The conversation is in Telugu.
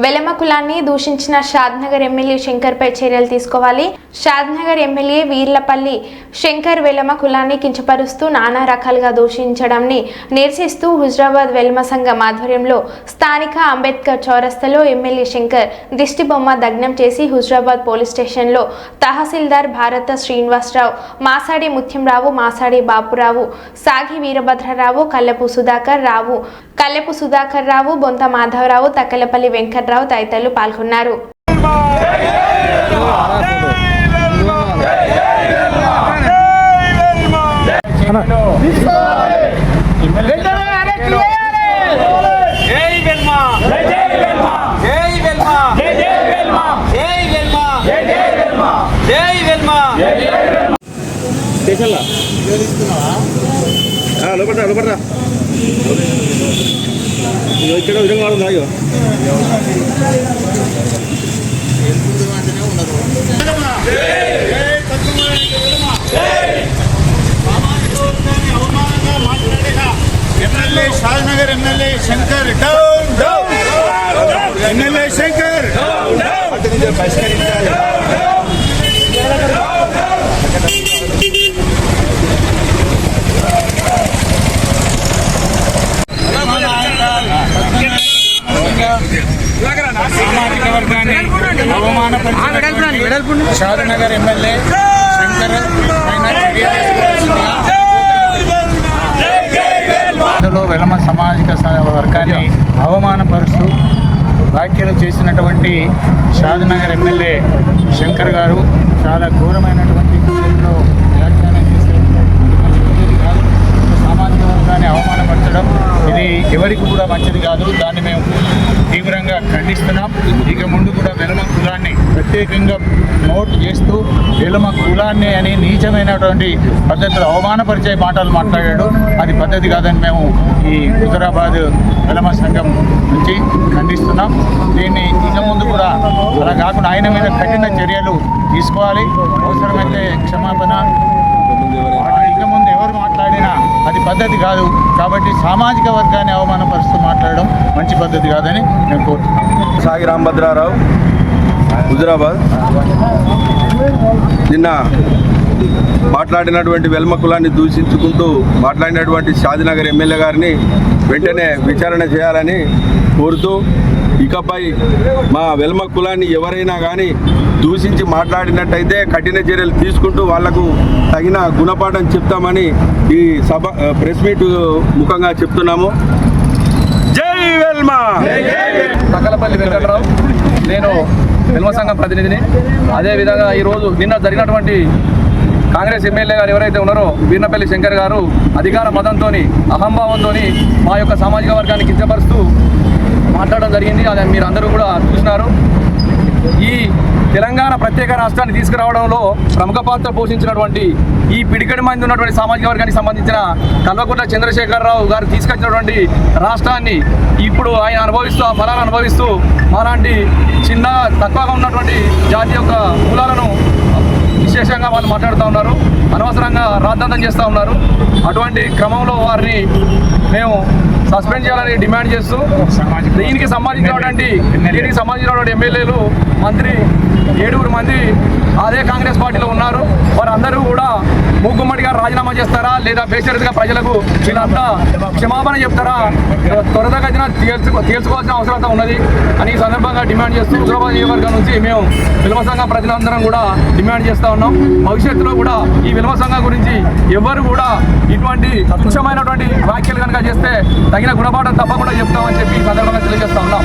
వెలమ కులాన్ని దూషించిన షాద్నగర్ ఎమ్మెల్యే శంకర్పై చర్యలు తీసుకోవాలి. షాద్నగర్ ఎమ్మెల్యే వీర్లపల్లి శంకర్ వెలమ కులాన్ని కించపరుస్తూ నానా రకాలుగా దూషించడాన్ని నిరసిస్తూ హుజరాబాద్ వెలమ సంఘం ఆధ్వర్యంలో స్థానిక అంబేద్కర్ చౌరస్తాలో ఎమ్మెల్యే శంకర్ దిష్టిబొమ్మ దగ్నం చేసి హుజరాబాద్ పోలీస్ స్టేషన్లో తహసీల్దార్ భారత శ్రీనివాసరావు, మాసాడి ముత్యంరావు, మాసాడి బాపురావు, సాగి వీరభద్రరావు, కల్లెపు సుధాకర్ రావు, బొంత మాధవరావు, తక్కలపల్లి వెంకట్రావు తదితరులు పాల్గొన్నారు. ఇక్కడ విధంగా ఉన్నాయో MLA Shadnagar MLA Shankar down down, MLA Shankar పరిష్కరించాలి. సామాజిక వర్గాన్ని అవమానపరిచిన షాద్నగర్ ఎమ్మెల్యే శంకర్ వెలమ సామాజిక వర్గాన్ని అవమానపరుస్తూ వ్యాఖ్యలు చేసినటువంటి షాద్నగర్ ఎమ్మెల్యే శంకర్ గారు చాలా ఘోరమైనటువంటి వ్యాఖ్యానం చేశారు. సామాజిక వర్గాన్ని అవమానపరచడం ఇది ఎవరికి కూడా మంచిది కాదు. దాన్ని మేము తీవ్రంగా ఖండిస్తున్నాం. ఇక ముందు కూడా వెలమ కులాన్ని ప్రత్యేకంగా నోట్ చేస్తూ వెలమ కులాన్ని అని నీచమైనటువంటి పద్ధతులు అవమానపరిచే మాటలు మాట్లాడాడు. అది పద్ధతి కాదని మేము ఈ హుజరాబాద్ వెలమ సంఘం నుంచి ఖండిస్తున్నాం. దీన్ని ఇక ముందు కూడా అలా కాకుండా ఆయన మీద కఠిన చర్యలు తీసుకోవాలి. అవసరమైతే క్షమాపణ. ఇక ముందు ఎవరు మాట్లాడినా అది పద్ధతి కాదు. కాబట్టి సామాజిక వర్గాన్ని అవమానపరుస్తూ మాట్లాడడం మంచి పద్ధతి కాదని మేము కోరుతున్నాం. సాగి రాంభద్రారావు, హుజరాబాద్. నిన్న మాట్లాడినటువంటి వెల్మ కులాన్ని దూషించుకుంటూ మాట్లాడినటువంటి షాద్నగర్ ఎమ్మెల్యే గారిని వెంటనే విచారణ చేయాలని కోరుతూ, ఇకపై మా వెల్మ కులాన్ని ఎవరైనా కానీ దూషించి మాట్లాడినట్టయితే కఠిన చర్యలు తీసుకుంటూ వాళ్లకు తగిన గుణపాఠం చెప్తామని ఈ ప్రెస్ మీట్ ముఖంగా చెప్తున్నాము. జై వెల్మ. తక్కలపల్లి వెంకట్రావు, నేను వెల్మ సంఘం ప్రతినిధిని. అదేవిధంగా ఈరోజు నిన్న జరిగినటువంటి కాంగ్రెస్ ఎమ్మెల్యే గారు ఎవరైతే ఉన్నారో వీర్లపల్లి శంకర్ గారు అధికార మతంతో అహంభావంతో మా యొక్క సామాజిక వర్గాన్ని కించపరుస్తూ మాట్లాడడం జరిగింది. అది మీరు అందరూ కూడా చూసినారు. ఈ తెలంగాణ ప్రత్యేక రాష్ట్రాన్ని తీసుకురావడంలో ప్రముఖ పాత్ర పోషించినటువంటి ఈ పిడికడి మంది ఉన్నటువంటి సామాజిక వర్గానికి సంబంధించిన కల్వకుంట్ల చంద్రశేఖరరావు గారు తీసుకొచ్చినటువంటి రాష్ట్రాన్ని ఇప్పుడు ఆయన అనుభవిస్తూ ఆ ఫలాలను అనుభవిస్తూ మాలాంటి చిన్న తక్కువగా ఉన్నటువంటి జాతి యొక్క మూలాలను విశేషంగా వాళ్ళు మాట్లాడుతూ ఉన్నారు. అనవసరంగా రాద్ధాంతం చేస్తూ ఉన్నారు. అటువంటి క్రమంలో వారిని మేము సస్పెండ్ చేయాలని డిమాండ్ చేస్తూ దీనికి సంబంధించినటువంటి ఎమ్మెల్యేలు, మంత్రి 7 మంది అదే కాంగ్రెస్ పార్టీలో ఉన్నారు. వారందరూ కూడా మూకుమ్మడిగా రాజీనామా చేస్తారా లేదా బేషరతుగా ప్రజలకు వీళ్ళంతా క్షమాపణ చెప్తారా త్వరతగతిన తేల్చుకోవాల్సిన అవసరం ఉన్నది అని ఈ సందర్భంగా డిమాండ్ చేస్తూ హుజరాబాద్ నియోజకవర్గం నుంచి మేము వెలమ సంఘం ప్రజలందరం కూడా డిమాండ్ చేస్తూ ఉన్నాం. భవిష్యత్తులో కూడా ఈ వెలమ సంఘం గురించి ఎవరు కూడా ఇటువంటి తుచ్చమైనటువంటి వ్యాఖ్యలు కనుక చేస్తే తగిన గుణపాఠం తప్పకుండా చెప్తామని చెప్పి ఈ సందర్భంగా తెలియజేస్తా ఉన్నాం.